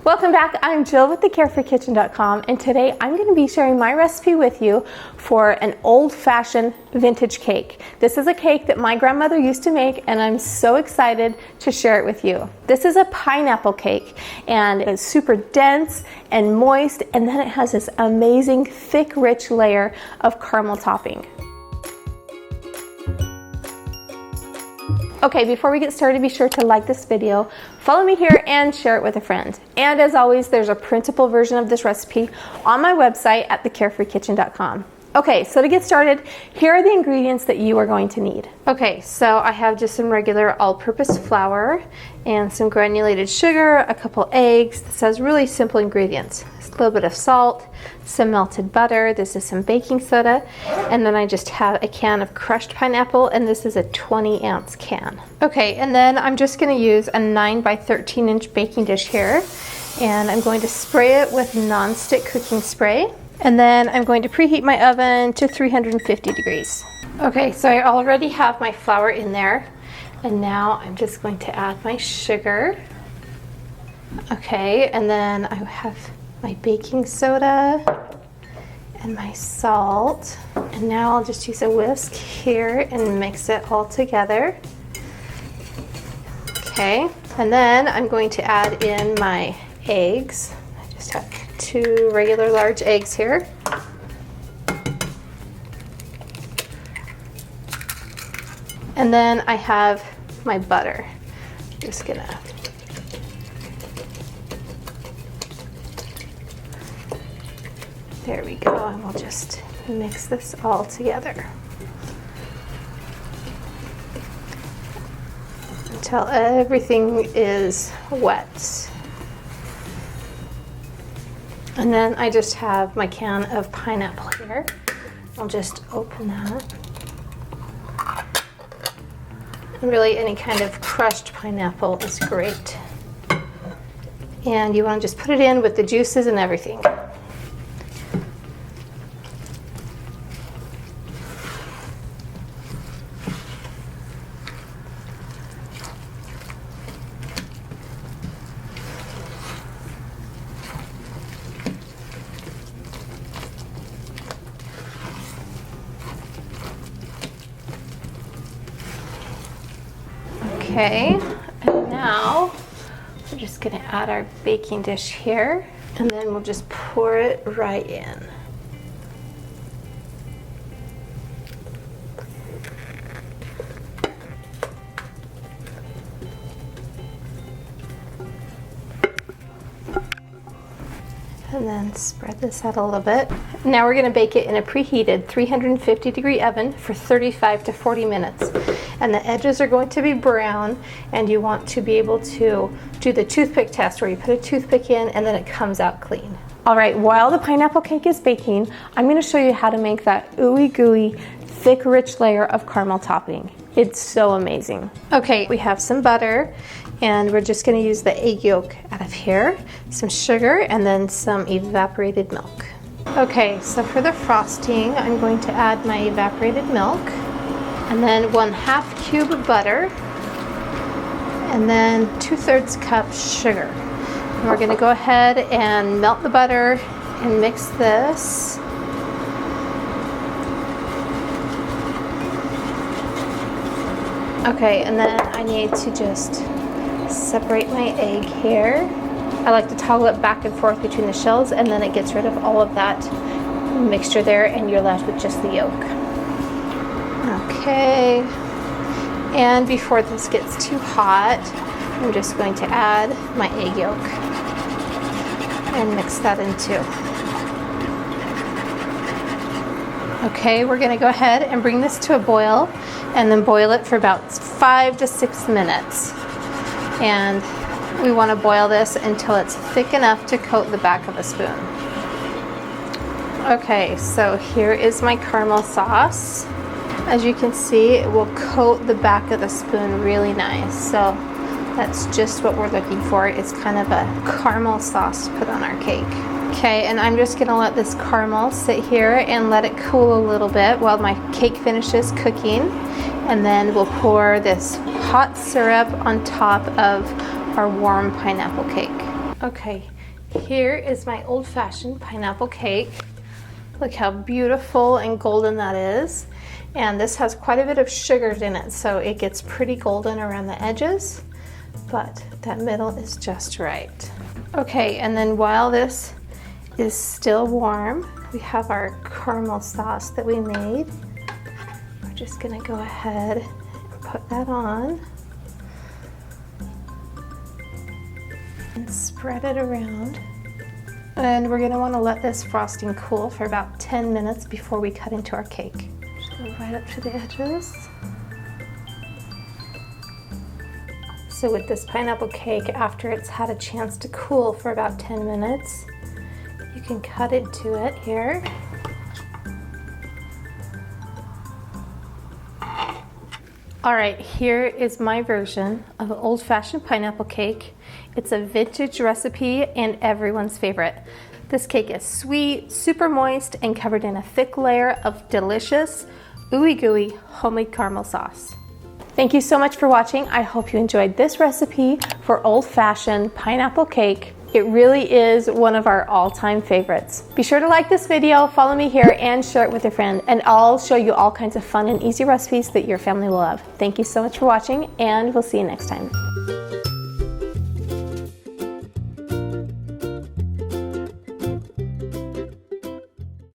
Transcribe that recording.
Welcome back. I'm Jill with the carefreekitchen.com, and today I'm going to be sharing my recipe with you for an old-fashioned vintage cake. This is a cake that my grandmother used to make, and I'm so excited to share it with you. This is a pineapple cake, and it's super dense and moist, and then it has this amazing thick, rich layer of caramel topping. Okay, before we get started, be sure to like this video, follow me here, and share it with a friend. And as always, there's a printable version of this recipe on my website at thecarefreekitchen.com. Okay, so to get started, here are the ingredients that you are going to need. Okay, so I have just some regular all-purpose flour and some granulated sugar, a couple eggs. This has really simple ingredients. A little bit of salt, some melted butter, this is some baking soda, and then I just have a can of crushed pineapple, and this is a 20-ounce can. Okay, and then I'm just going to use a 9 by 13-inch baking dish here, and I'm going to spray it with non-stick cooking spray. And then I'm going to preheat my oven to 350 degrees. Okay, so I already have my flour in there, and now I'm just going to add my sugar. Okay, and then I have my baking soda and my salt. And now I'll just use a whisk here and mix it all together. Okay, and then I'm going to add in my eggs. I just have 2 regular large eggs here. And then I have my butter. Just gonna there we go, and we'll just mix this all together until everything is wet. And then I just have my can of pineapple here. I'll just open that. And really any kind of crushed pineapple is great. And you want to just put it in with the juices and everything. Okay, and now we're just going to add our baking dish here, and then we'll just pour it right in. And then spread this out a little bit. Now we're going to bake it in a preheated 350 degree oven for 35 to 40 minutes. And the edges are going to be brown, and you want to be able to do the toothpick test where you put a toothpick in and then it comes out clean. All right, while the pineapple cake is baking, I'm going to show you how to make that ooey gooey, thick, rich layer of caramel topping. It's so amazing. Okay, we have some butter, and we're just going to use the egg yolk out of here, some sugar, and then some evaporated milk. Okay, so for the frosting, I'm going to add my evaporated milk, and then 1/2 cube of butter, and then 2/3 cup sugar. And we're going to go ahead and melt the butter and mix this. Okay, and then I need to just separate my egg here. I like to toggle it back and forth between the shells, and then it gets rid of all of that mixture there, and you're left with just the yolk. Okay, and before this gets too hot, I'm just going to add my egg yolk and mix that in too. Okay, we're going to go ahead and bring this to a boil, and then boil it for about 5 to 6 minutes. And we want to boil this until it's thick enough to coat the back of a spoon. Okay, so here is my caramel sauce. As you can see, it will coat the back of the spoon really nice. So that's just what we're looking for. It's kind of a caramel sauce to put on our cake. Okay, and I'm just gonna let this caramel sit here and let it cool a little bit while my cake finishes cooking. And then we'll pour this hot syrup on top of our warm pineapple cake. Okay, here is my old-fashioned pineapple cake. Look how beautiful and golden that is. And this has quite a bit of sugars in it, so it gets pretty golden around the edges, but that middle is just right. Okay, and then while this is still warm, we have our caramel sauce that we made. We're just gonna go ahead and put that on and spread it around. And we're gonna wanna let this frosting cool for about 10 minutes before we cut into our cake. Just go right up to the edges. So with this pineapple cake, after it's had a chance to cool for about 10 minutes, you can cut into it here. All right, here is my version of an old-fashioned pineapple cake. It's a vintage recipe and everyone's favorite. This cake is sweet, super moist, and covered in a thick layer of delicious, ooey gooey homemade caramel sauce. Thank you so much for watching. I hope you enjoyed this recipe for old-fashioned pineapple cake. It really is one of our all-time favorites. Be sure to like this video, follow me here, and share it with a friend, and I'll show you all kinds of fun and easy recipes that your family will love. Thank you so much for watching, and we'll see you next time.